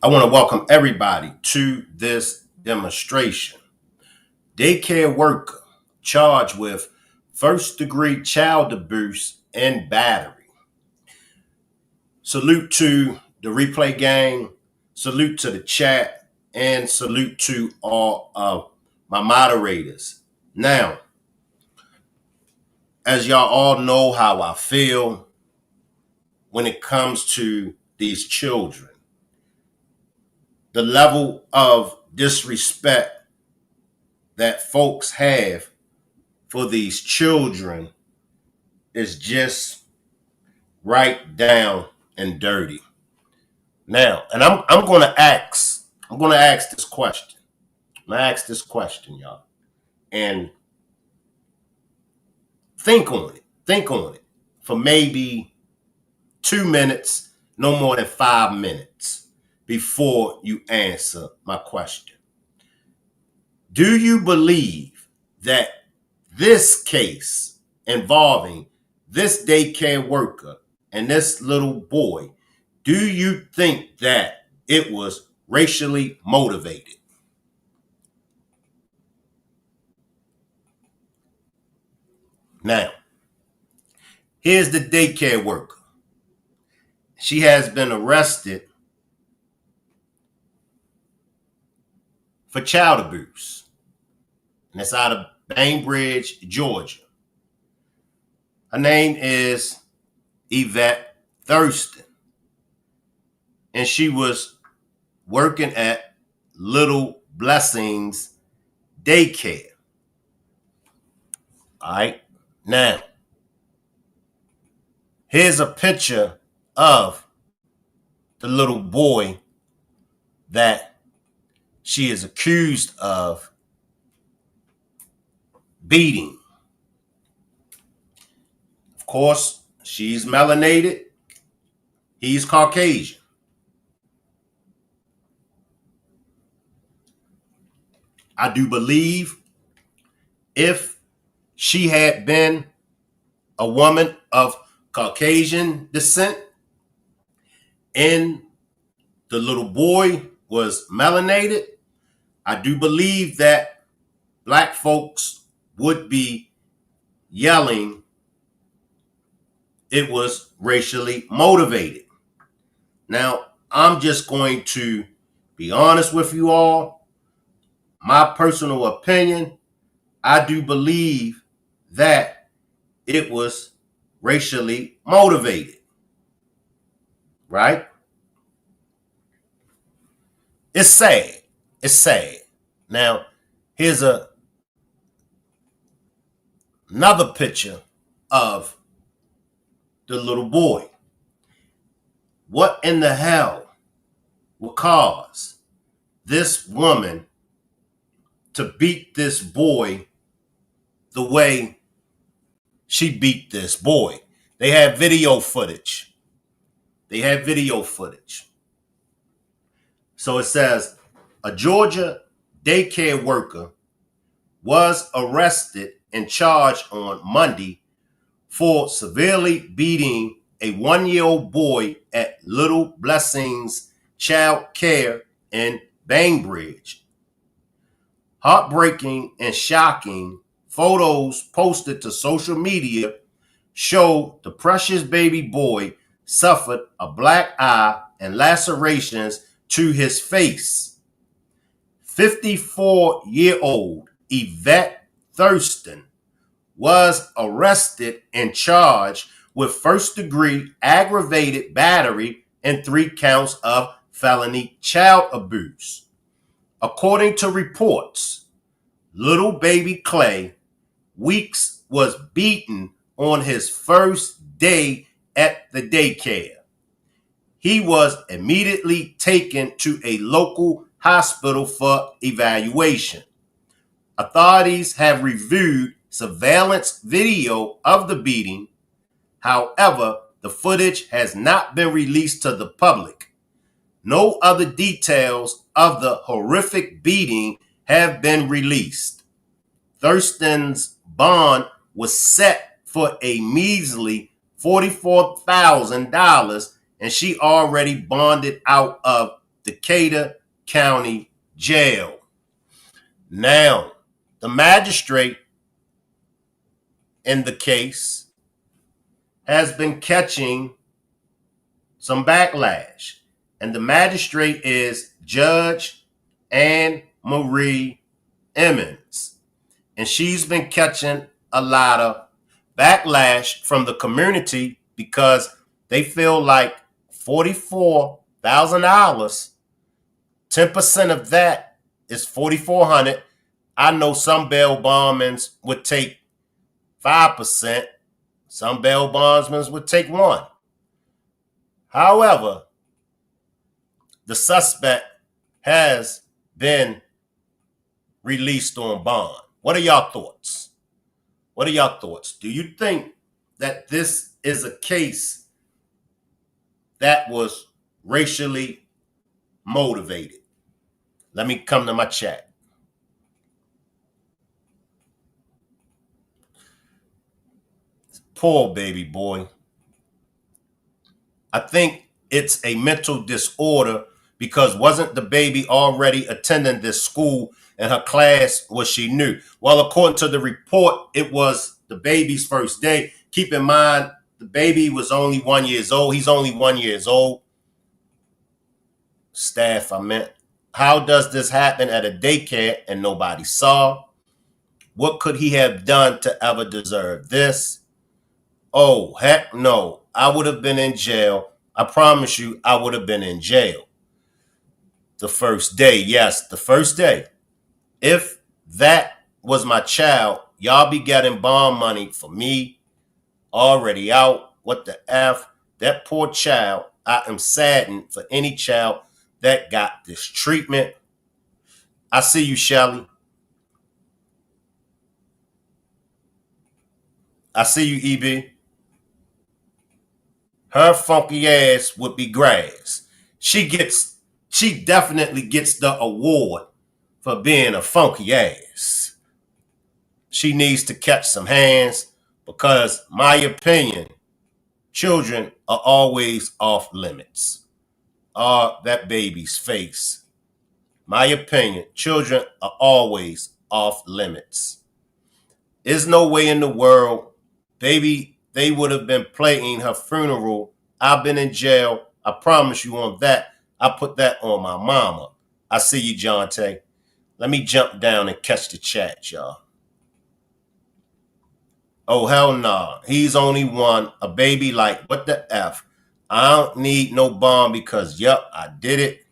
I want to welcome everybody to this demonstration. Daycare worker charged with first-degree child abuse and battery. Salute to the replay gang, salute to the chat, and salute to all of my moderators. Now, as y'all all know how I feel when it comes to these children, the level of disrespect that folks have for these children is just right down and dirty. Now, and I'm gonna ask this question. I'm gonna ask this question, y'all. And think on it. Think on it for maybe 2 minutes, no more than 5 minutes before you answer my question. Do you believe that this case involving this daycare worker and this little boy, do you think that it was racially motivated? Now, here's the daycare worker. She has been arrested for child abuse, and it's out of Bainbridge, Georgia. Her name is Yvette Thurston, and she was working at Little Blessings Daycare. All right. Now, here's a picture of the little boy that she is accused of beating. Of course, she's melanated. He's Caucasian. I do believe if she had been a woman of Caucasian descent and the little boy was melanated, I do believe that black folks would be yelling it was racially motivated. Now, I'm just going to be honest with you all. My personal opinion, I do believe that it was racially motivated, right? It's sad. It's sad. Now, here's another picture of the little boy. What in the hell will cause this woman to beat this boy the way she beat this boy? They have video footage. So it says, a Georgia daycare worker was arrested and charged on Monday for severely beating a 1-year-old boy at Little Blessings Child Care in Bainbridge. Heartbreaking and shocking photos posted to social media show the precious baby boy suffered a black eye and lacerations to his face. 54-year-old Yvette Thurston was arrested and charged with first-degree aggravated battery and 3 counts of felony child abuse. According to reports, little baby Clay Weeks was beaten on his first day at the daycare. He was immediately taken to a local hospital for evaluation. Authorities have reviewed surveillance video of the beating. However, the footage has not been released to the public. No other details of the horrific beating have been released. Thurston's bond was set for a measly $44,000, and she already bonded out of Decatur County Jail. Now, the magistrate in the case has been catching some backlash. And the magistrate is Judge Anne Marie Emmons. And she's been catching a lot of backlash from the community because they feel like $44,000, 10% of that is $4,400. I know some bail bondsmen would take 5%. Some bail bondsmen would take 1%. However, the suspect has been released on bond. What are y'all thoughts? What are y'all thoughts? Do you think that this is a case that was racially motivated? Let me come to my chat. Poor baby boy. I think it's a mental disorder because wasn't the baby already attending this school and her class was she knew? Well, according to the report, it was the baby's first day. Keep in mind, the baby was only 1 year old. He's only 1 year old. Staff, I meant. How does this happen at a daycare and nobody saw? What could he have done to ever deserve this? Oh, heck no. I would have been in jail. I promise you, I would have been in jail. The first day, yes, the first day. If that was my child, y'all be getting bond money for me, already out. What the F? That poor child, I am saddened for any child that got this treatment. I see you, Shelly. I see you, EB. Her funky ass would be grass. She definitely gets the award for being a funky ass. She needs to catch some hands because, my opinion, children are always off limits. That baby's face. My opinion, children are always off limits. There's no way in the world, baby, they would have been playing her funeral. I've been in jail. I promise you on that. I put that on my mama. I see you, John Tay. Let me jump down and catch the chat, y'all. Oh, hell nah. He's only one. A baby like, what the F? I don't need no bond because, yep, I did it.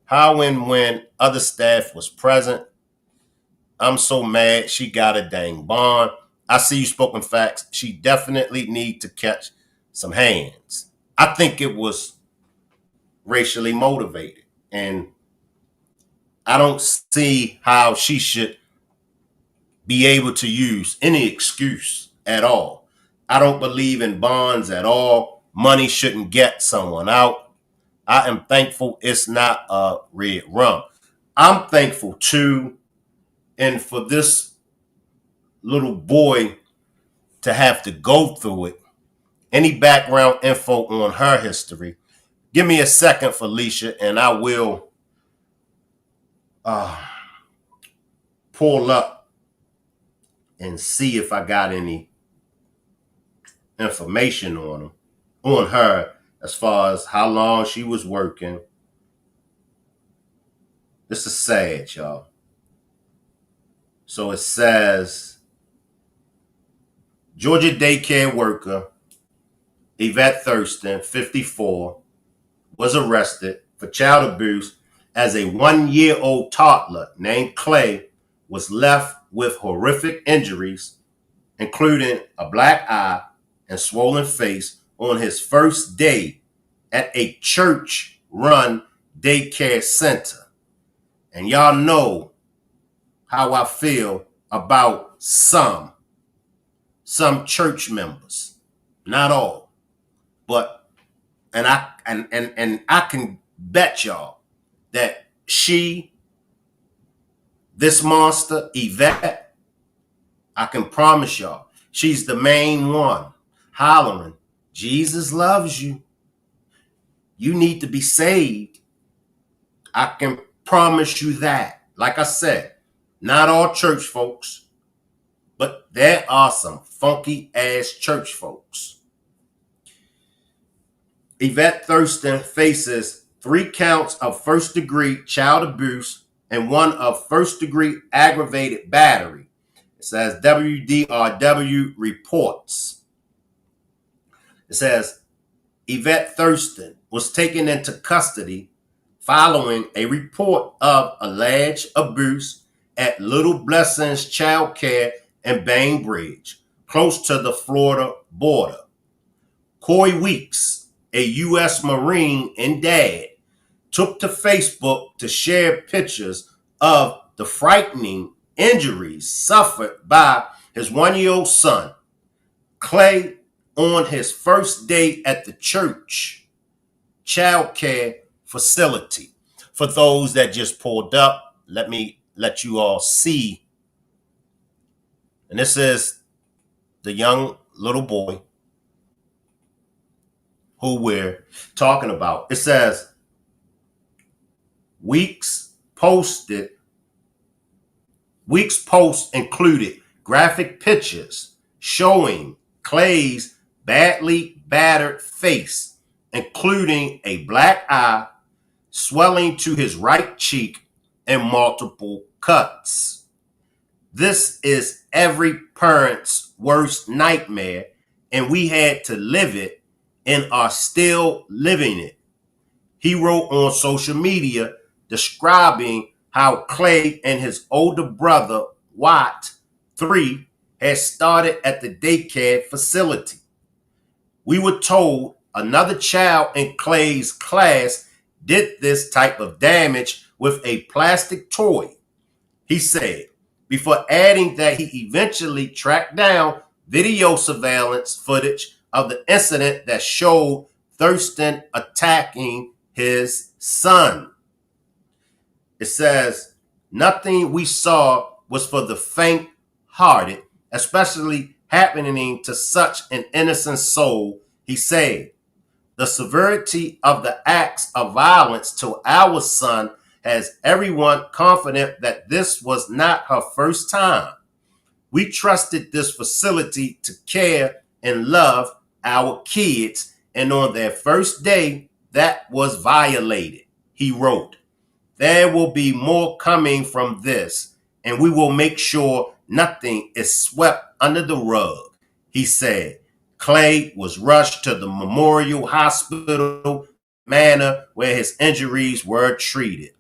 How and when other staff was present. I'm so mad she got a dang bond. I see you, spoken facts. She definitely need to catch some hands. I think it was racially motivated. And I don't see how she should be able to use any excuse at all. I don't believe in bonds at all. Money shouldn't get someone out. I am thankful it's not a red rum. I'm thankful too, and for this little boy to have to go through it. Any background info on her history? Give me a second, Felicia, and I will pull up and see if I got any information on her as far as how long she was working. This is sad, y'all. So it says Georgia daycare worker Yvette Thurston, 54, was arrested for child abuse as a 1-year-old toddler named Clay was left with horrific injuries, including a black eye and swollen face, on his first day at a church-run daycare center. And y'all know how I feel about some church members, not all, but and I can bet y'all that this monster Yvette, I can promise y'all, she's the main one hollering, Jesus loves you. You need to be saved. I can promise you that. Like I said, not all church folks, but there are some funky ass church folks. Yvette Thurston faces 3 counts of first degree child abuse and 1 of first degree aggravated battery. It says WDRW reports. It says Yvette Thurston was taken into custody following a report of alleged abuse at Little Blessings Child Care in Bainbridge, close to the Florida border. Coy Weeks, a U.S. Marine and dad, took to Facebook to share pictures of the frightening injuries suffered by his 1-year-old son, Clay, on his first day at the church child care facility. For those that just pulled up, let me let you all see. And this is the young little boy who we're talking about. It says, Weeks post included graphic pictures showing Clay's badly battered face, including a black eye, swelling to his right cheek, and multiple cuts. This is every parent's worst nightmare, and we had to live it and are still living it. He wrote on social media describing how Clay and his older brother, Watt, 3, had started at the daycare facility. We were told another child in Clay's class did this type of damage with a plastic toy, he said, before adding that he eventually tracked down video surveillance footage of the incident that showed Thurston attacking his son. It says, nothing we saw was for the faint-hearted, especially happening to such an innocent soul, he said. The severity of the acts of violence to our son has everyone confident that this was not her first time. We trusted this facility to care and love our kids, and on their first day, that was violated, he wrote. There will be more coming from this, and we will make sure nothing is swept under the rug, he said. Clay was rushed to the Memorial Hospital manner where his injuries were treated.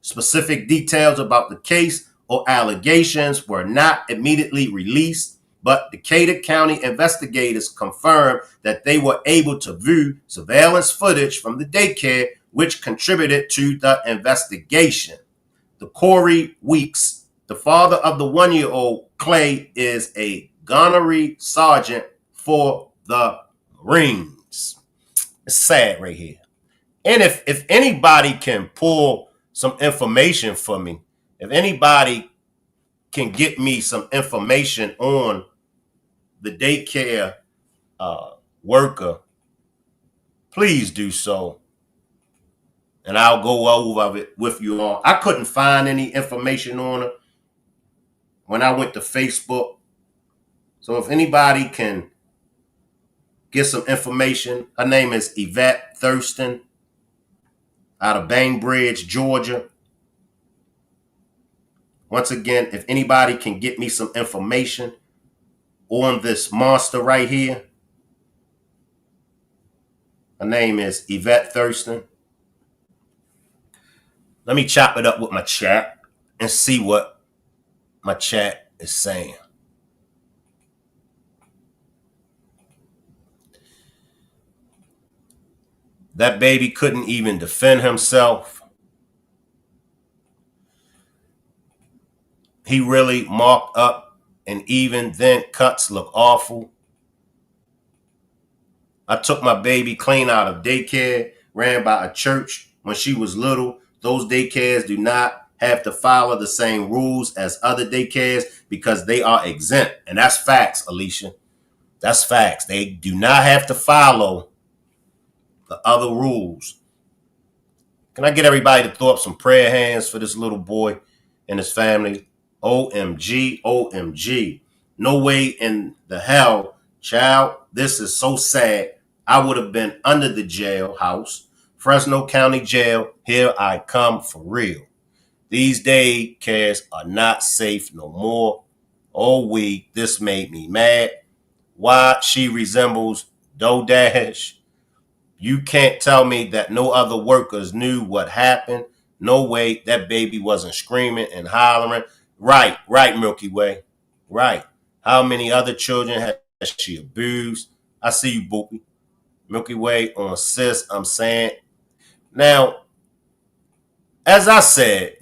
Specific details about the case or allegations were not immediately released, but Decatur County investigators confirmed that they were able to view surveillance footage from the daycare, which contributed to the investigation. The Corey Weeks, the father of the 1-year-old Clay, is a gunnery sergeant for the Marines. It's sad right here. And if anybody can pull some information for me, if anybody can get me some information on the daycare worker, please do so. And I'll go over it with you all. I couldn't find any information on her when I went to Facebook. So if anybody can get some information, her name is Yvette Thurston out of Bainbridge, Georgia. Once again, if anybody can get me some information on this monster right here, her name is Yvette Thurston. Let me chop it up with my chat and see what my chat is saying. That baby couldn't even defend himself. He really marked up, and even then cuts look awful. I took my baby clean out of daycare, ran by a church when she was little. Those daycares do not have to follow the same rules as other daycares because they are exempt. And that's facts, Alicia. That's facts. They do not have to follow the other rules. Can I get everybody to throw up some prayer hands for this little boy and his family? OMG, OMG. No way in the hell, child. This is so sad. I would have been under the jailhouse. Fresno County Jail, here I come for real. These daycares are not safe no more. Oh, this made me mad. Why she resembles Dodash. You can't tell me that no other workers knew what happened. No way that baby wasn't screaming and hollering. Right, right, Milky Way. Right. How many other children has she abused? I see you, Boopy. Milky Way on sis, I'm saying. Now, as I said,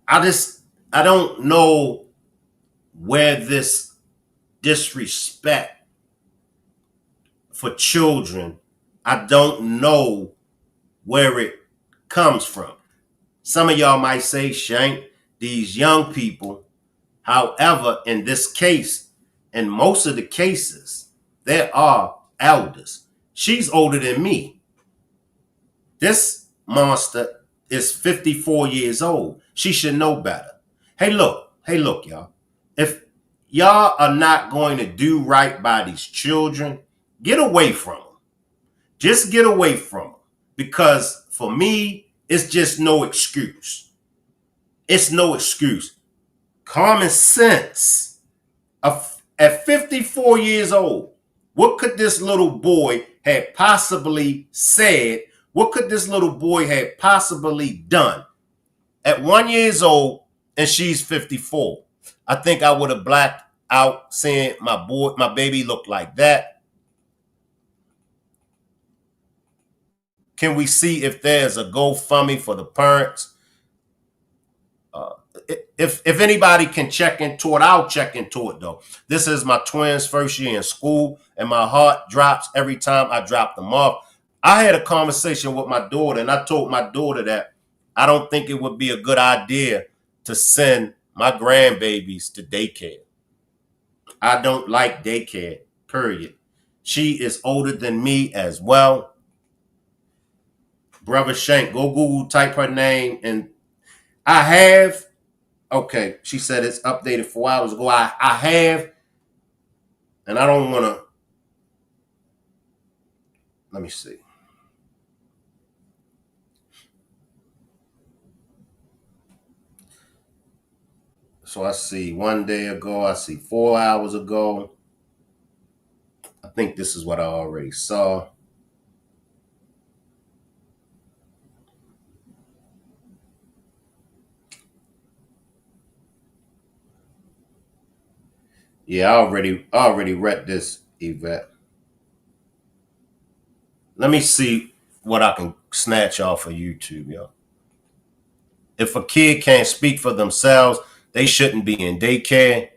I just I don't know where this disrespect for children, I don't know where it comes from. Some of y'all might say, Shank, these young people. However, in this case, in most of the cases, there are elders. She's older than me. This monster is 54 years old. She should know better. Hey, look, y'all. If y'all are not going to do right by these children, get away from them. Just get away from them. Because for me, it's just no excuse. It's no excuse. Common sense. At 54 years old, what could this little boy have possibly said? What could this little boy have possibly done? At 1 year old, and she's 54. I think I would have blacked out seeing my baby look like that. Can we see if there's a GoFundMe for the parents? Uh, if anybody can check into it, I'll check into it though. This is my twins' first year in school, and my heart drops every time I drop them off. I had a conversation with my daughter, and I told my daughter that I don't think it would be a good idea to send my grandbabies to daycare. I don't like daycare, period. She is older than me as well. Brother Shank, go Google, type her name, and I have. Okay, she said it's updated 4 hours ago. I have, and I don't want to. Let me see. So I see 1 day ago. I see 4 hours ago. I think this is what I already saw. Yeah, I already read this, Yvette. Let me see what I can snatch off of YouTube, yo. If a kid can't speak for themselves, they shouldn't be in daycare.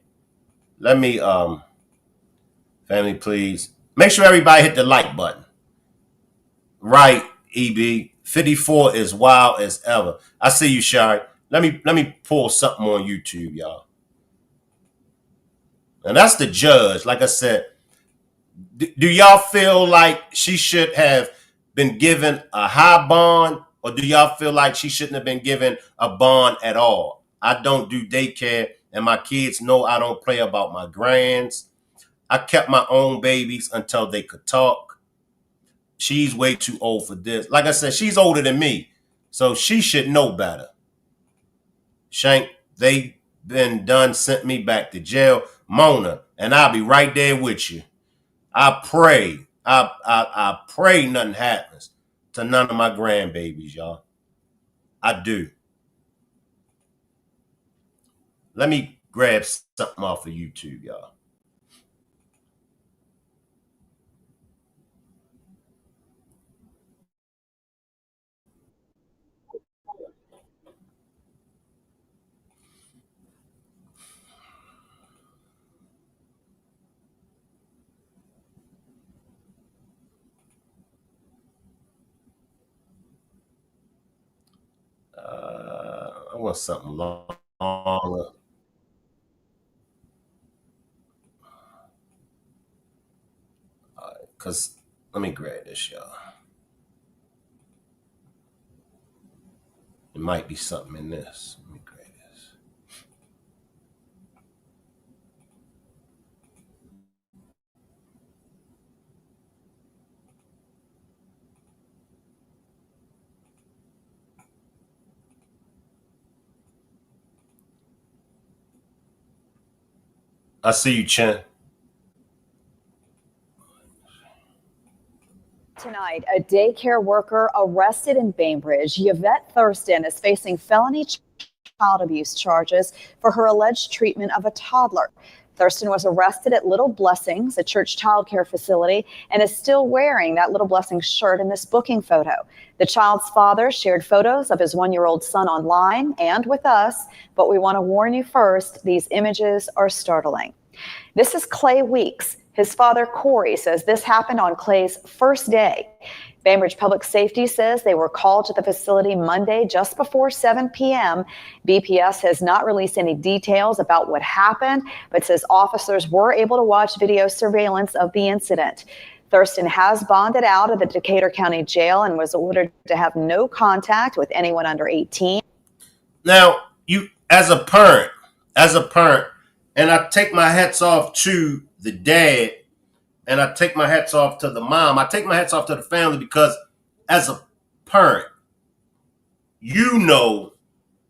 Let me family, please. Make sure everybody hit the like button. Right, EB. 54 is wild as ever. I see you, Shari. Let me pull something on YouTube, y'all. And that's the judge. Like I said, do y'all feel like she should have been given a high bond, or do y'all feel like she shouldn't have been given a bond at all? I don't do daycare, and my kids know I don't play about my grands. I kept my own babies until they could talk. She's way too old for this. Like I said, she's older than me, so she should know better. Shank, they been done sent me back to jail. Mona, and I'll be right there with you. I pray, I pray nothing happens to none of my grandbabies, y'all. I do. Let me grab something off of YouTube, y'all. I want something longer. Because Let me grab this, y'all. It might be something in this. Let me grab this. I see you, Chen. Tonight, a daycare worker arrested in Bainbridge. Yvette Thurston is facing felony child abuse charges for her alleged treatment of a toddler. Thurston was arrested at Little Blessings, a church child care facility, and is still wearing that Little Blessings shirt in this booking photo. The child's father shared photos of his one-year-old son online and with us, but we want to warn you first, these images are startling. This is Clay Weeks. His father, Corey, says this happened on Clay's first day. Bainbridge Public Safety says they were called to the facility Monday just before 7 p.m. BPS has not released any details about what happened, but says officers were able to watch video surveillance of the incident. Thurston has bonded out of the Decatur County Jail and was ordered to have no contact with anyone under 18. Now, you, as a parent, and I take my hats off to the dad, and I take my hats off to the mom. I take my hats off to the family because as a parent, you know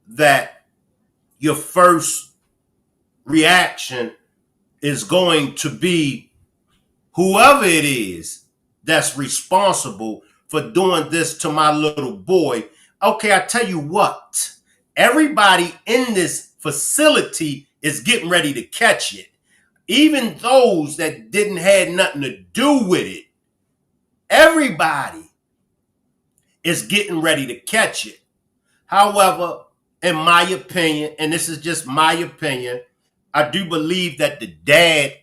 that your first reaction is going to be whoever it is that's responsible for doing this to my little boy. Okay, I tell you what, everybody in this facility is getting ready to catch it. Even those that didn't have nothing to do with it, everybody is getting ready to catch it. However, in my opinion, and this is just my opinion, I do believe that the dad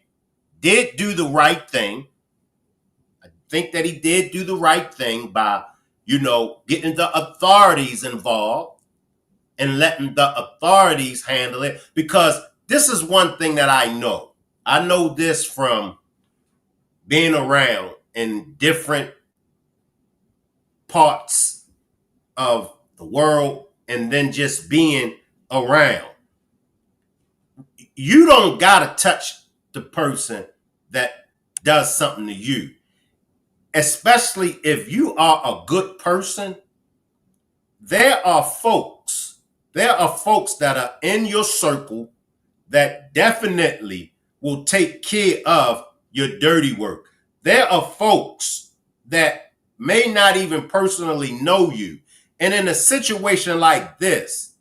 did do the right thing. I think that he did do the right thing by, getting the authorities involved and letting the authorities handle it. Because this is one thing that I know. I know this from being around in different parts of the world and then just being around. You don't got to touch the person that does something to you, especially if you are a good person. There are folks that are in your circle that definitely will take care of your dirty work. There are folks that may not even personally know you. And in a situation like this,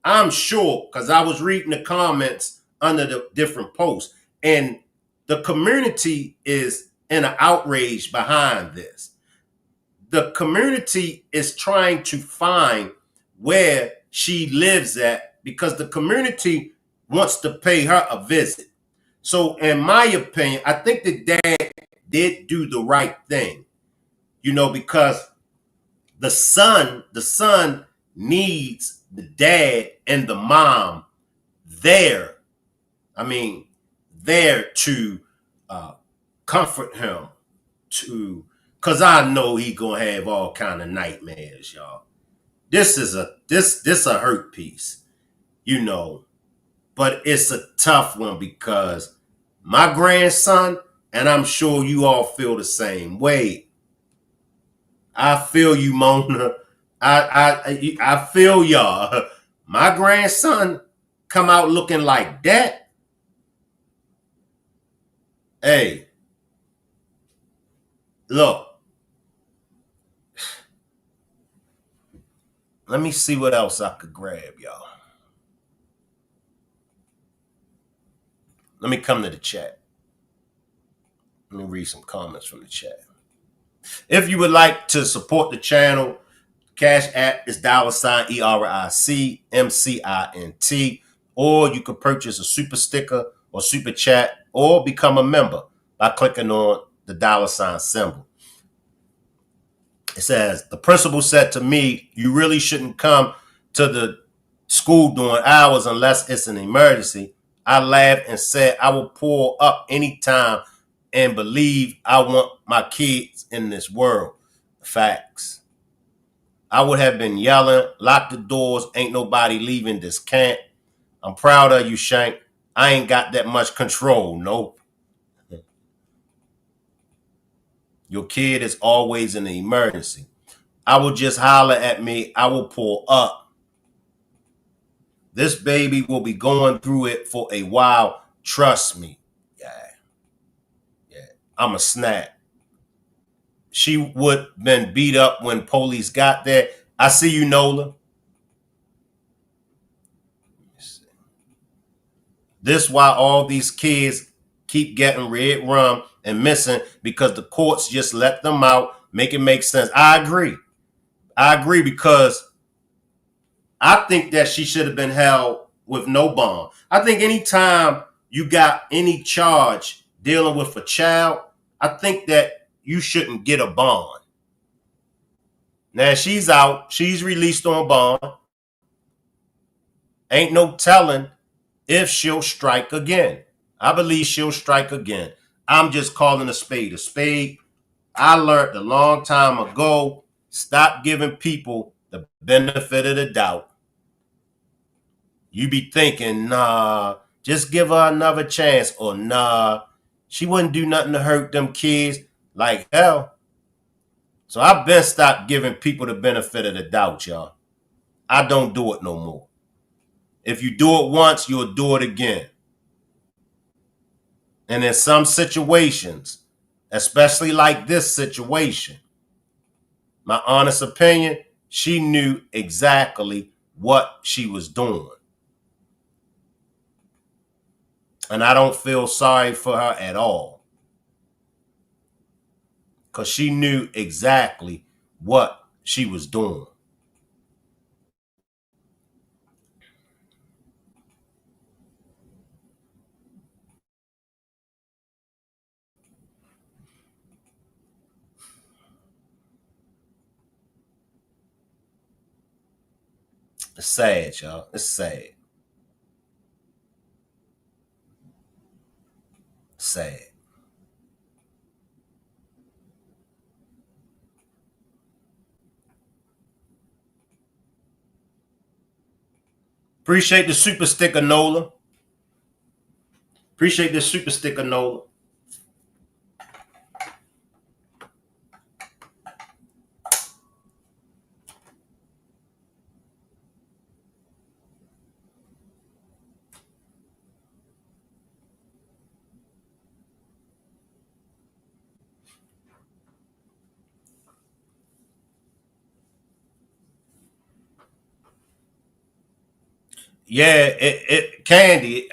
I'm sure, because I was reading the comments under the different posts, and the community is in an outrage behind this. The community is trying to find where she lives at because the community wants to pay her a visit. So in my opinion, I think the dad did do the right thing, because the son needs the dad and the mom there. There to comfort him, because I know he gonna have all kind of nightmares, y'all. This is a hurt piece, but it's a tough one because my grandson, and I'm sure you all feel the same way. I feel you, Mona. I feel y'all. My grandson come out looking like that. Hey, look. Let me see what else I could grab, y'all. Let me come to the chat. Let me read some comments from the chat. If you would like to support the channel, Cash App is $ERICMCINT, or you could purchase a super sticker or super chat or become a member by clicking on the $ symbol. It says, the principal said to me, you really shouldn't come to the school during hours unless it's an emergency. I laughed and said, I will pull up anytime and believe I want my kids in this world. Facts. I would have been yelling, lock the doors, ain't nobody leaving this camp. I'm proud of you, Shank. I ain't got that much control, nope. Your kid is always in an emergency. I will just holler at me. I will pull up. This baby will be going through it for a while. Trust me. Yeah. I'm a snap. She would been beat up when police got there. I see you, Nola. This why all these kids keep getting red rum and missing, because the courts just let them out, make it make sense. I agree. Because I think that she should have been held with no bond. I think anytime you got any charge dealing with a child, I think that you shouldn't get a bond. Now she's out, she's released on bond. Ain't no telling if she'll strike again. I believe she'll strike again. I'm just calling a spade a spade. I learned a long time ago, stop giving people the benefit of the doubt. You be thinking, nah, just give her another chance, or nah, she wouldn't do nothing to hurt them kids. Like hell. So I've been stopped giving people the benefit of the doubt, y'all. I don't do it no more. If you do it once, you'll do it again. And in some situations, especially like this situation, my honest opinion, she knew exactly what she was doing. And I don't feel sorry for her at all, because she knew exactly what she was doing. It's sad, y'all. It's sad. Sad. Appreciate the super sticker, Nola. Appreciate the super sticker, Nola. Yeah, Candy,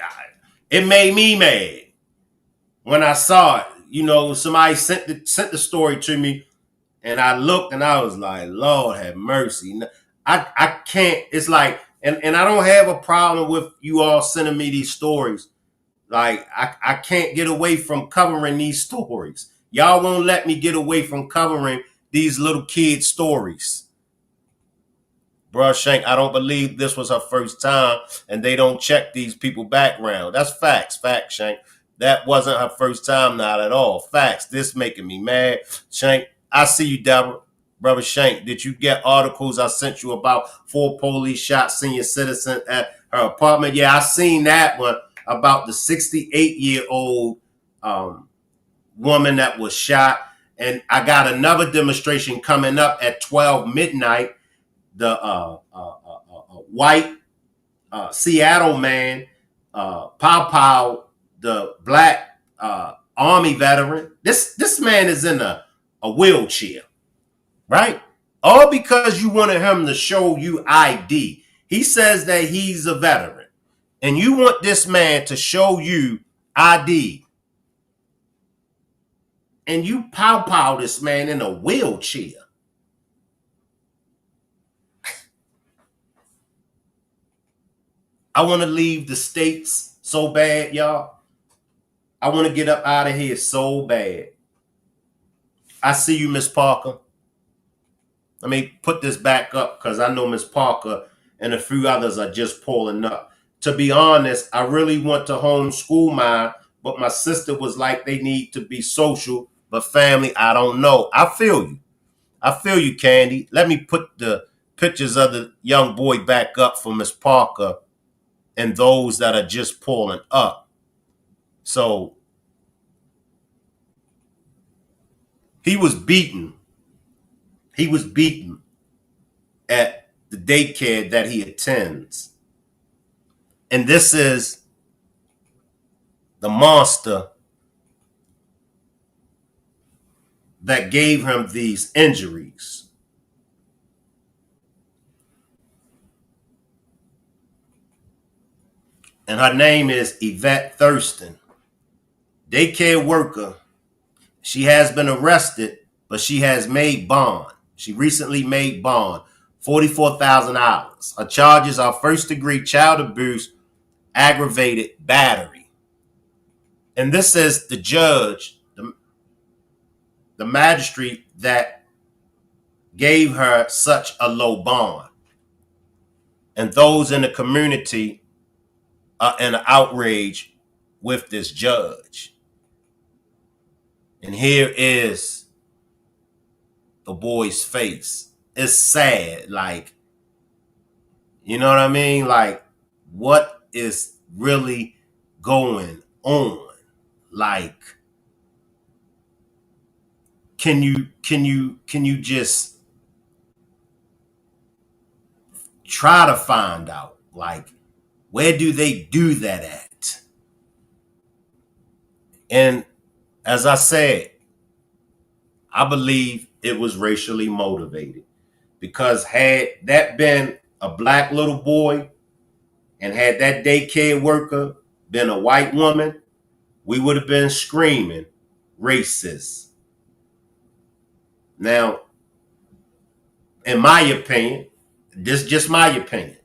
it made me mad when I saw it. You know, somebody sent the story to me, and I looked and I was like, Lord have mercy. I can't. It's like, and I don't have a problem with you all sending me these stories. Like I can't get away from covering these stories. Y'all won't let me get away from covering these little kids' stories. Bruh, Shank, I don't believe this was her first time, and they don't check these people background. That's facts. Facts, Shank. That wasn't her first time, not at all. Facts. This making me mad. Shank, I see you, Deborah. Brother Shank, did you get articles I sent you about 4 police shot senior citizen at her apartment? Yeah, I seen that one about the 68-year-old woman that was shot. And I got another demonstration coming up at 12 midnight. The white Seattle man, Pow Pow, the black Army veteran. This man is in a wheelchair, right? All because you wanted him to show you ID. He says that he's a veteran, and you want this man to show you ID, and you pow pow this man in a wheelchair. I want to leave the States so bad, y'all. I want to get up out of here so bad. I see you, Miss Parker. Let me put this back up because I know Miss Parker and a few others are just pulling up. To be honest, I really want to homeschool but my sister was like, they need to be social, but family, I don't know. I feel you. I feel you, Candy. Let me put the pictures of the young boy back up for Miss Parker and those that are just pulling up. So he was beaten. He was beaten at the daycare that he attends. And this is the monster that gave him these injuries. And her name is Yvette Thurston. Daycare worker. She has been arrested, but she has made bond. She recently made bond, $44,000. Her charges are first-degree child abuse, aggravated battery. And this is the judge, the magistrate that gave her such a low bond. And those in the community are in outrage with this judge. And here is the boy's face. It's sad. Like, you know what I mean? Like, what is really going on? Like, can you just try to find out? Like, where do they do that at? And as I said, I believe it was racially motivated, because had that been a black little boy and had that daycare worker been a white woman, we would have been screaming racist. Now, in my opinion, this is just my opinion,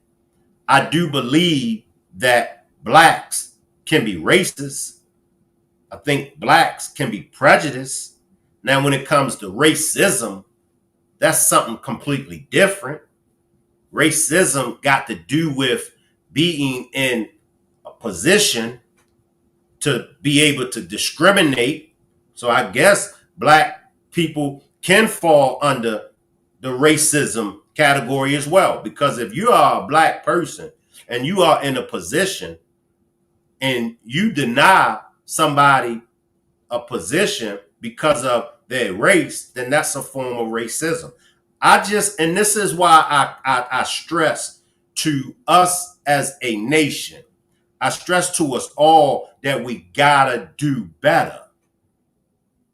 I do believe that blacks can be racist. I think blacks can be prejudiced. Now, when it comes to racism, that's something completely different. Racism got to do with being in a position to be able to discriminate. So I guess black people can fall under the racism category as well. Because if you are a black person and you are in a position and you deny somebody a position because of their race, then that's a form of racism. And this is why I stress to us as a nation, I stress to us all that we gotta do better.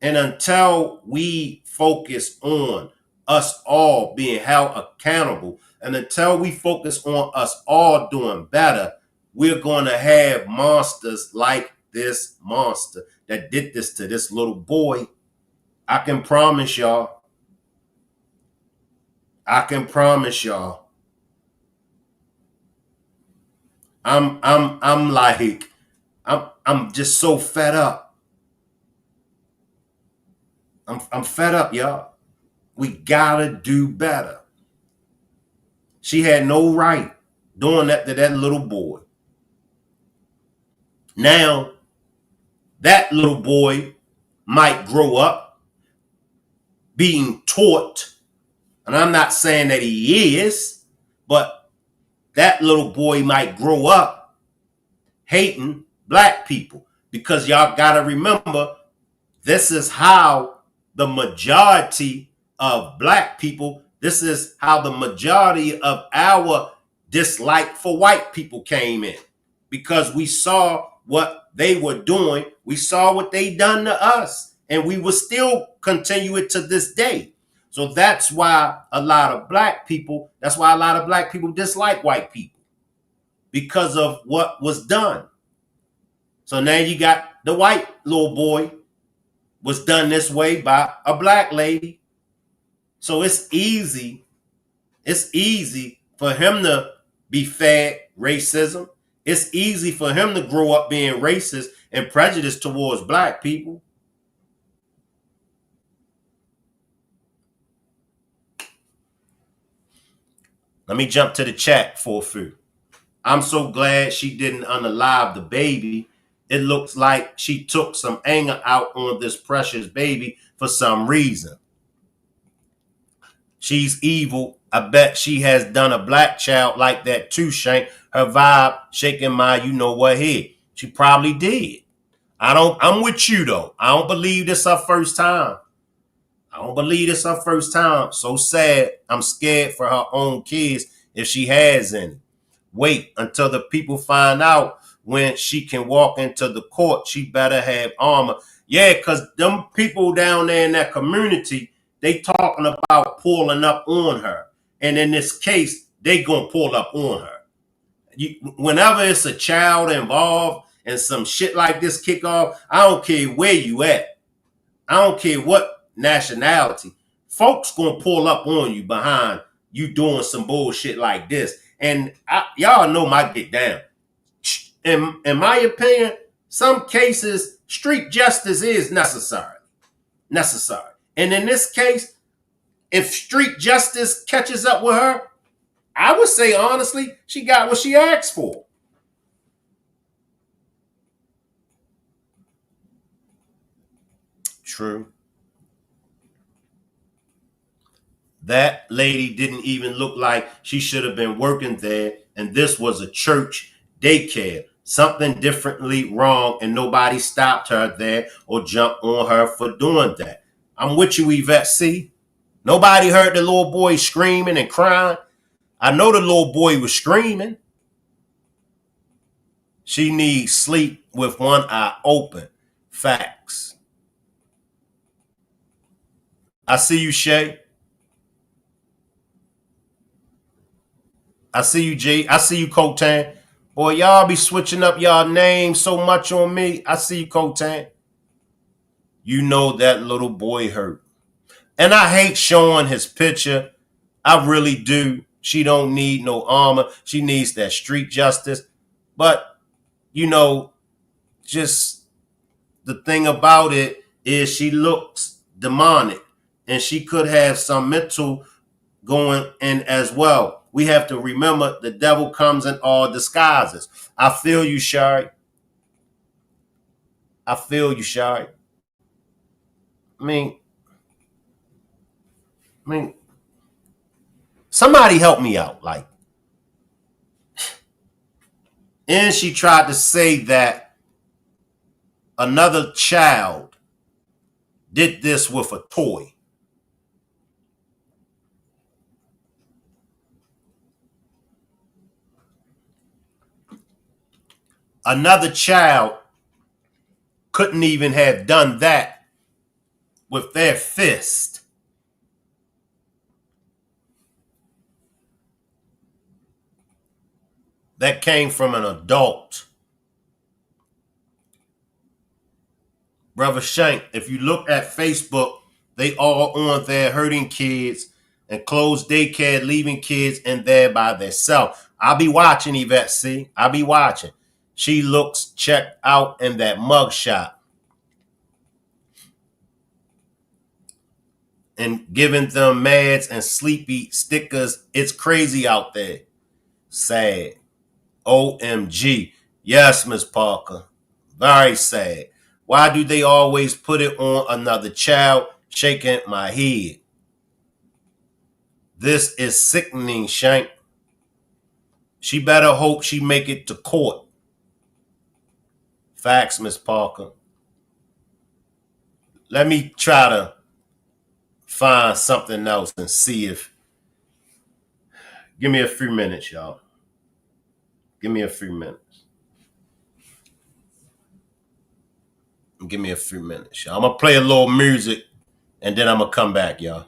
And until we focus on us all being held accountable, and until we focus on us all doing better, we're going to have monsters like this monster that did this to this little boy. I can promise y'all. I can promise y'all. I'm like, I'm just so fed up. I'm fed up, y'all. We gotta do better. She had no right doing that to that little boy. Now, that little boy might grow up being taught, and I'm not saying that he is, but that little boy might grow up hating black people, because y'all gotta remember, this is how the majority of black people, this is how the majority of our dislike for white people came in, because we saw what they were doing. We saw what they done to us, and we will still continue it to this day. So that's why a lot of black people dislike white people, because of what was done. So now you got the white little boy was done this way by a black lady. So it's easy for him to be fed racism. It's easy for him to grow up being racist and prejudiced towards black people. Let me jump to the chat for a few. I'm so glad she didn't unalive the baby. It looks like she took some anger out on this precious baby for some reason. She's evil. I bet she has done a black child like that too, Shank. Her vibe shaking my you know what head. She probably did. I'm with you though. I don't believe this her first time. I don't believe this her first time. So sad. I'm scared for her own kids if she has any. Wait until the people find out when she can walk into the court. She better have armor. Yeah, because them people down there in that community, they talking about pulling up on her. And in this case, they gonna pull up on her. Whenever it's a child involved and some shit like this kick off, I don't care where you at. I don't care what nationality. Folks gonna pull up on you behind you doing some bullshit like this. And y'all know my get down. In my opinion, some cases, street justice is necessary. Necessary. And in this case, if street justice catches up with her, I would say honestly, she got what she asked for. True. That lady didn't even look like she should have been working there, and this was a church daycare. Something differently wrong, and nobody stopped her there or jumped on her for doing that. I'm with you, Yvette C. Nobody heard the little boy screaming and crying. I know the little boy was screaming. She needs sleep with one eye open. Facts. I see you, Shay. I see you, Jay. I see you, Cotan. Boy, y'all be switching up y'all names so much on me. I see you, Cotan. You know that little boy hurt. And I hate showing his picture. I really do. She don't need no armor. She needs that street justice. But, you know, just the thing about it is she looks demonic. And she could have some mental going in as well. We have to remember the devil comes in all disguises. I feel you, Shari. I feel you, Shari. I mean, somebody help me out. Like, and she tried to say that another child did this with a toy. Another child couldn't even have done that with their fist. That came from an adult. Brother Shank, if you look at Facebook, they all on there hurting kids and closed daycare, leaving kids in there by themselves. I'll be watching, Yvette C. I'll be watching. She looks checked out in that mugshot. And giving them meds and sleepy stickers. It's crazy out there. Sad. OMG. Yes, Miss Parker. Very sad. Why do they always put it on another child? Shaking my head. This is sickening, Shank. She better hope she make it to court. Facts, Miss Parker. Let me try to find something else and see if. Give me a few minutes, y'all. Give me a few minutes. Give me a few minutes, y'all. I'm going to play a little music and then I'm going to come back, y'all.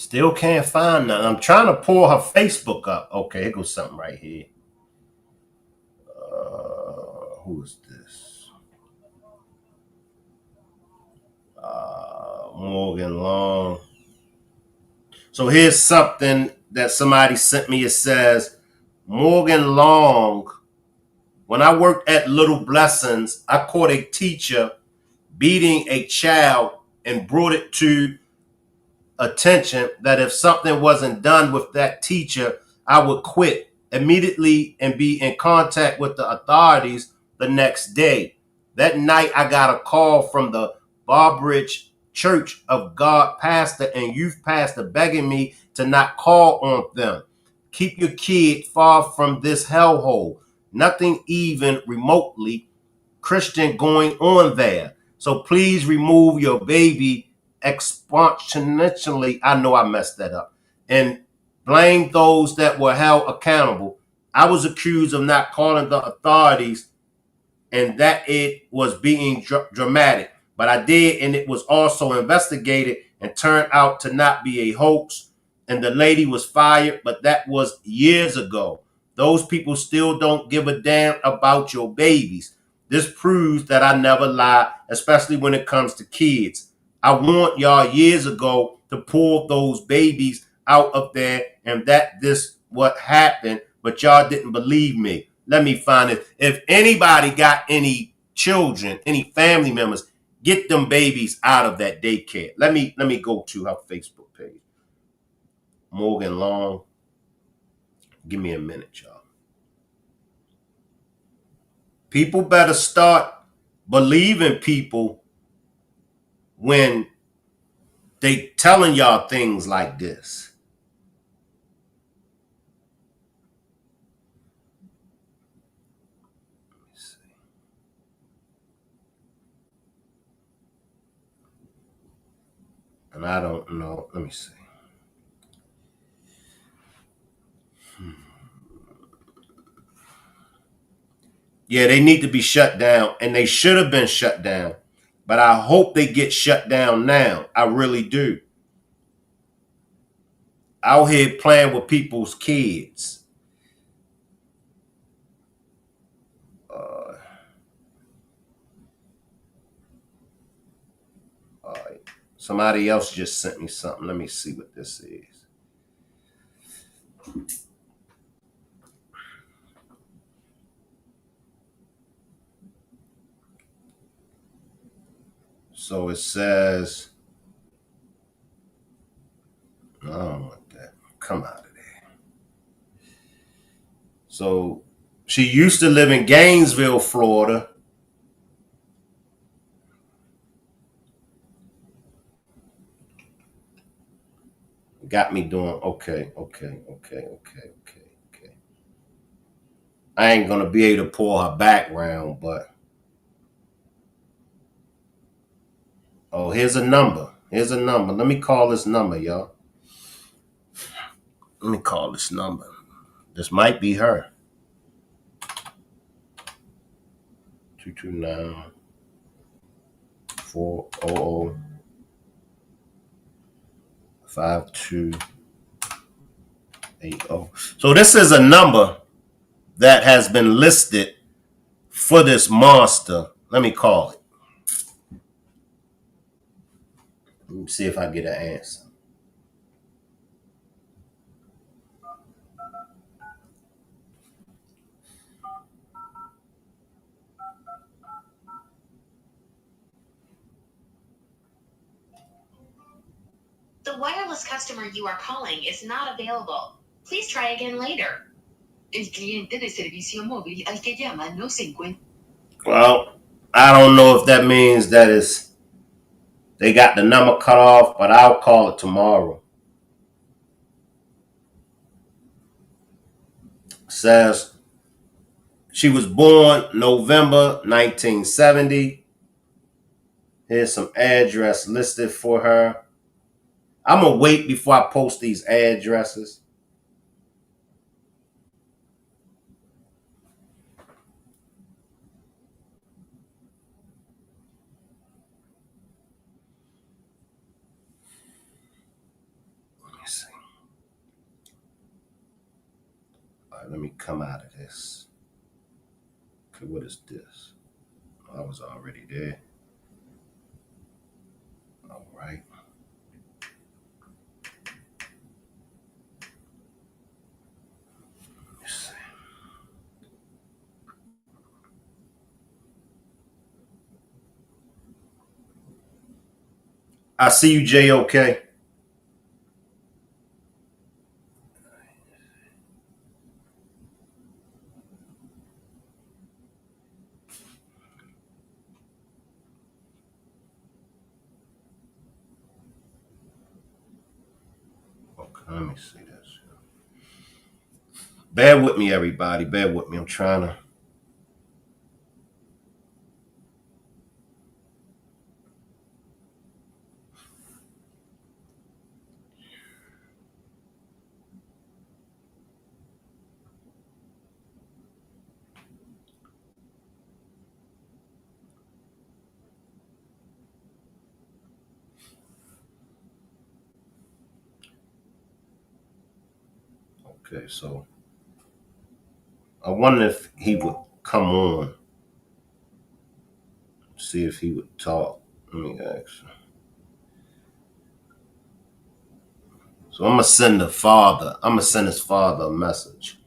Still can't find nothing. I'm trying to pull her Facebook up. Okay, here goes something right here. Who is this? Morgan Long. So here's something that somebody sent me. It says, Morgan Long, when I worked at Little Blessings, I caught a teacher beating a child and brought it to attention that if something wasn't done with that teacher, I would quit immediately and be in contact with the authorities the next day. That night, I got a call from the Barbridge Church of God pastor and youth pastor begging me to not call on them. Keep your kid far from this hellhole. Nothing even remotely Christian going on there. So please remove your baby exponentially. I know I messed that up. And blame those that were held accountable. I was accused of not calling the authorities and that it was being dramatic. But I did, and it was also investigated and turned out to not be a hoax. And the lady was fired, but that was years ago. Those people still don't give a damn about your babies. This proves that I never lie, especially when it comes to kids. I warned y'all years ago to pull those babies out of there and that this what happened, but y'all didn't believe me. Let me find it. If anybody got any children, any family members, get them babies out of that daycare. Let me go to her Facebook page. Morgan Long. Give me a minute, y'all. People better start believing people when they telling y'all things like this. And I don't know. Let me see. Yeah, they need to be shut down, and they should have been shut down. But I hope they get shut down now. I really do. Out here playing with people's kids. All right. Somebody else just sent me something. Let me see what this is. So it says, I don't want that. Come out of there. So she used to live in Gainesville, Florida. Got me doing okay. I ain't gonna be able to pull her background, but oh, here's a number. Here's a number. Let me call this number, y'all. Let me call this number. This might be her. 229 400 5280. So this is a number that has been listed for this monster. Let me call it. Let me see if I get an answer. The wireless customer you are calling is not available. Please try again later. El cliente de servicio móvil al que llama no se encuentra. Well, I don't know if that means that they got the number cut off, but I'll call it tomorrow. Says she was born November 1970. Here's some address listed for her. I'm going to wait before I post these addresses. right, let me come out of this. Okay, what is this? I was already there. All right. Let's see. I see you, JOK. Okay, let me see this. Bear with me, everybody. Bear with me. I'm trying to. Okay, so I wonder if he would come on, see if he would talk. Let me ask. So I'm gonna send the father. I'm gonna send his father a message.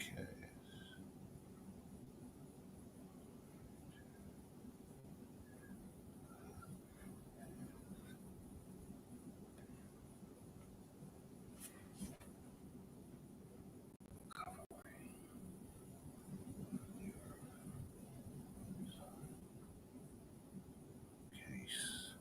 Okay. Case.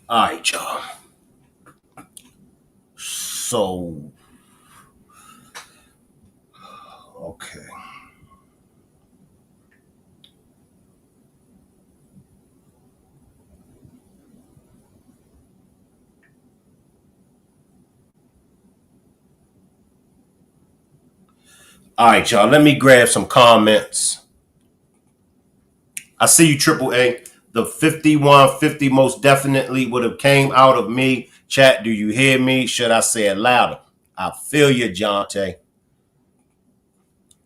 All right, y'all. So, okay. All right, y'all. Let me grab some comments. I see you, Triple A. The 5150 most definitely would have came out of me. Chat, do you hear me? Should I say it louder? I feel you, Jonte.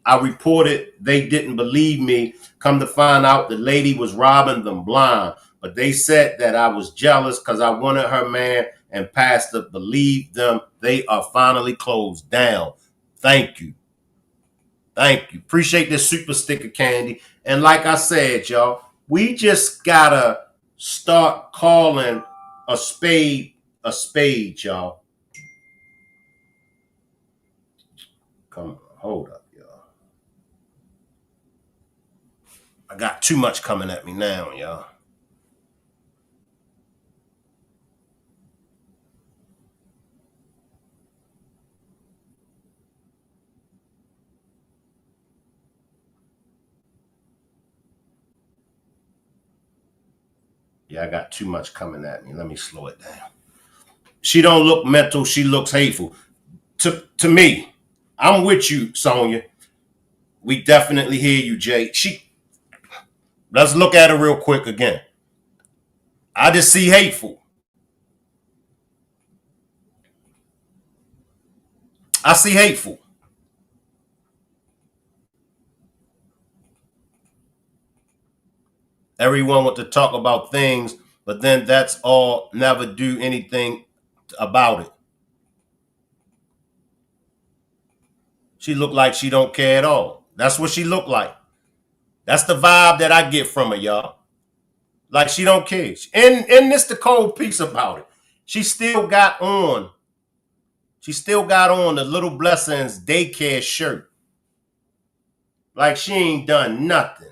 I reported they didn't believe me. Come to find out the lady was robbing them blind. But they said that I was jealous because I wanted her man, and Pastor believed them. They are finally closed down. Thank you. Thank you. Appreciate this super sticker candy. And like I said, y'all, we just gotta start calling a spade, y'all. Come on, hold up, y'all. I got too much coming at me now, y'all. Yeah, I got too much coming at me. Let me slow it down. She don't look mental. She looks hateful. To me, I'm with you, Sonia. We definitely hear you, Jay. Let's look at her real quick again. I just see hateful. I see hateful. Everyone want to talk about things, but then that's all. Never do anything about it. She look like she don't care at all. That's what she look like. That's the vibe that I get from her, y'all. Like she don't care. And this the cold piece about it. She still got on. She still got on the Little Blessings Daycare shirt. Like she ain't done nothing.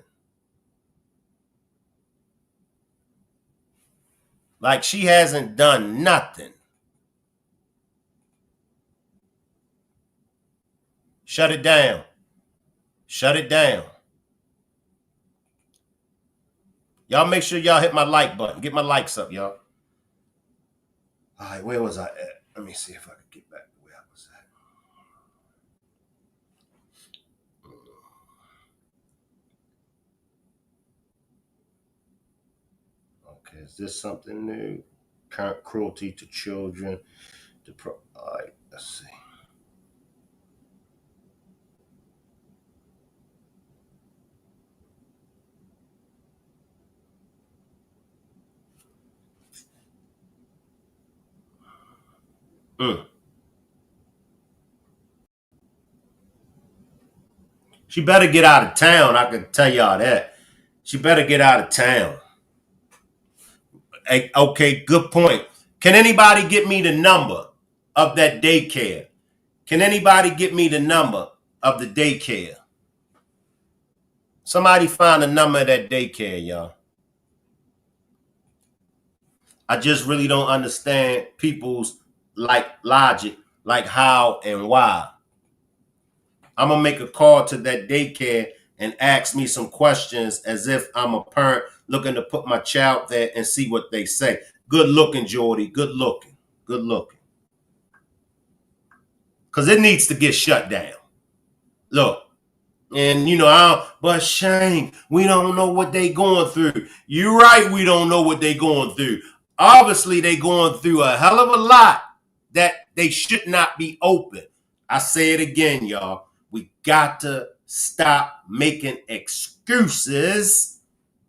Like she hasn't done nothing. Shut it down. Shut it down. Y'all make sure y'all hit my like button. Get my likes up, y'all. All right, where was I at? Let me see if I can get back to where I was at. Okay, is this something new? Parent cruelty to children. All right, let's see. She better get out of town. I can tell y'all that. She better get out of town. Hey, okay, good point. Can anybody get me the number of that daycare? Can anybody get me the number of the daycare? Somebody find the number of that daycare, y'all. I just really don't understand people's logic, like how and why. I'm gonna make a call to that daycare and ask me some questions as if I'm a parent looking to put my child there and see what they say. Good looking, Jordy. Good looking. Good looking. Because it needs to get shut down. Look, and but Shane, we don't know what they going through. You're right, we don't know what they going through. Obviously, they going through a hell of a lot that they should not be open. I say it again, y'all. We got to stop making excuses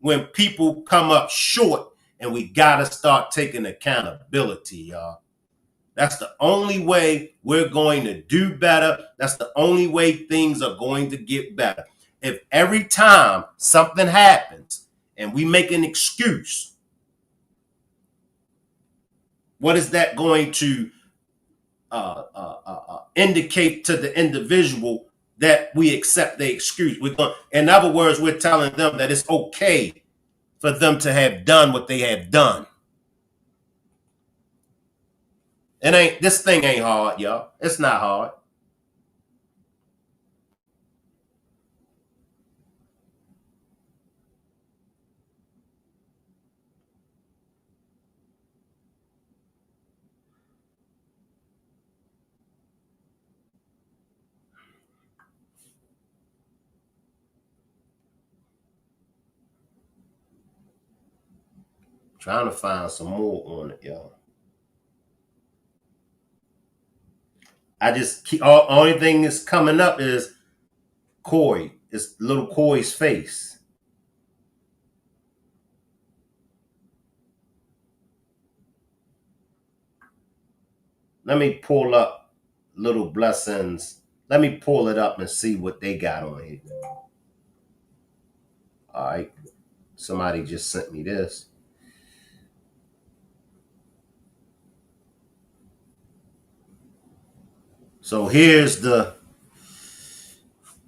when people come up short, and we got to start taking accountability, y'all. That's the only way we're going to do better. That's the only way things are going to get better. If every time something happens and we make an excuse, what is that going to indicate to the individual that we accept the excuse? In other words, we're telling them that it's okay for them to have done what they have done. This thing ain't hard, y'all. It's not hard. Trying to find some more on it, y'all. I just keep only thing that's coming up is Corey. It's little Corey's face. Let me pull up Little Blessings. Let me pull it up and see what they got on here. All right. Somebody just sent me this. So here's the.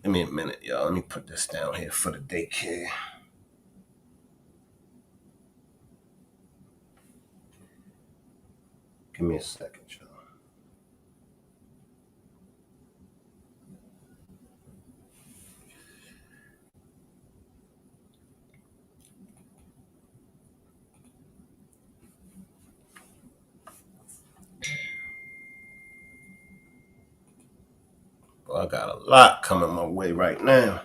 Give me a minute, y'all. Let me put this down here for the daycare. Give me a second, y'all. Well, I got a lot coming my way right now.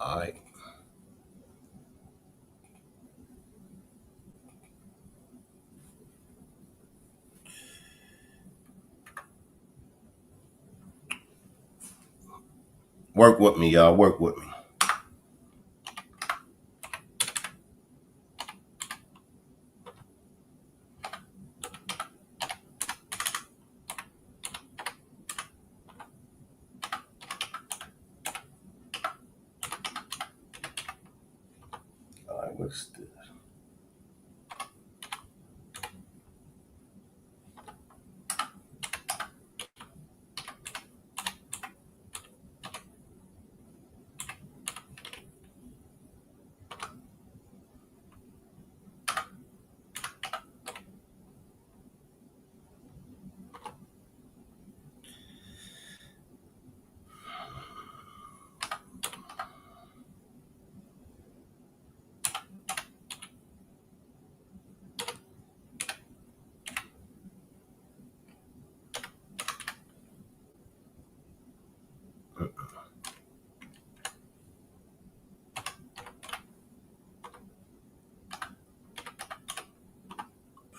All right. Work with me, y'all. Work with me. All right, what's this?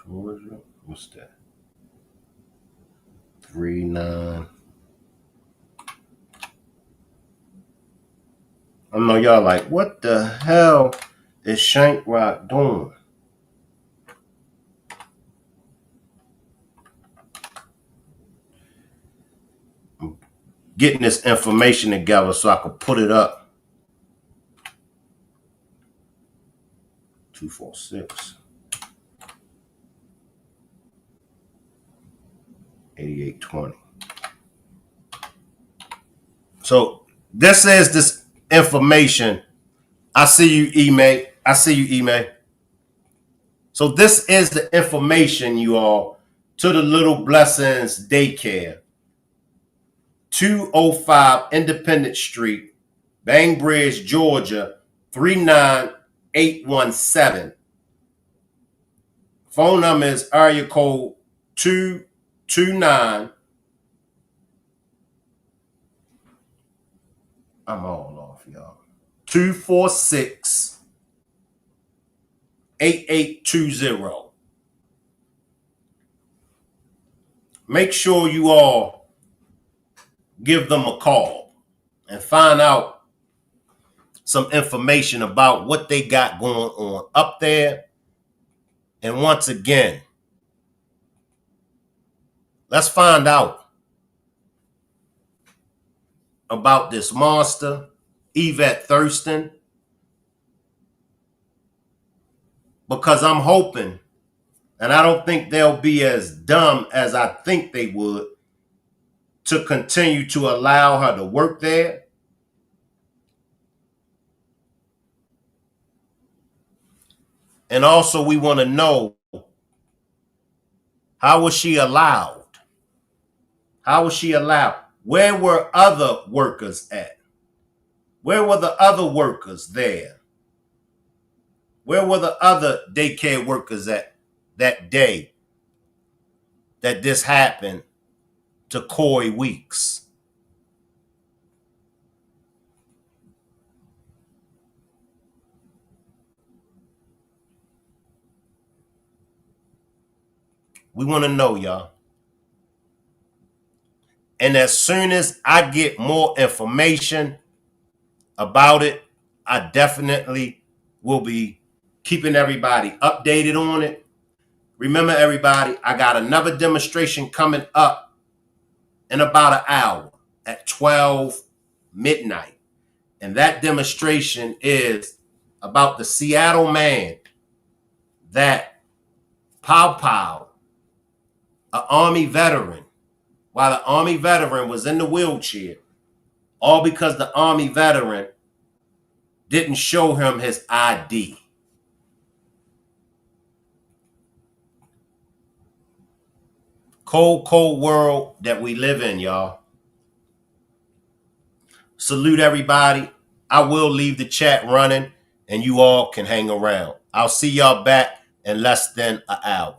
Georgia. What's that? 39. I know y'all like, what the hell is Shank Rock doing? I'm getting this information together so I can put it up. 246. 8820. So this is this information. I see you, email. I see you, email. So this is the information, you all, to the Little Blessings Daycare, 205 Independence Street, Bainbridge, Georgia, 39817. Phone number is area code 229. I'm all off, y'all. 246 8820. Make sure you all give them a call and find out some information about what they got going on up there. And once again, let's find out about this monster, Yvette Thurston, because I'm hoping, and I don't think they'll be as dumb as I think they would, to continue to allow her to work there. And also we want to know, how was she allowed? How was she allowed? Where were other workers at? Where were the other workers there? Where were the other daycare workers at that day that this happened to Corey Weeks? We want to know, y'all. And as soon as I get more information about it, I definitely will be keeping everybody updated on it. Remember, everybody, I got another demonstration coming up in about an hour at 12 midnight. And that demonstration is about the Seattle man that pow, an Army veteran, while the Army veteran was in the wheelchair, all because the Army veteran didn't show him his ID. Cold world that we live in, y'all. Salute everybody. I will leave the chat running and you all can hang around. I'll see y'all back in less than an hour.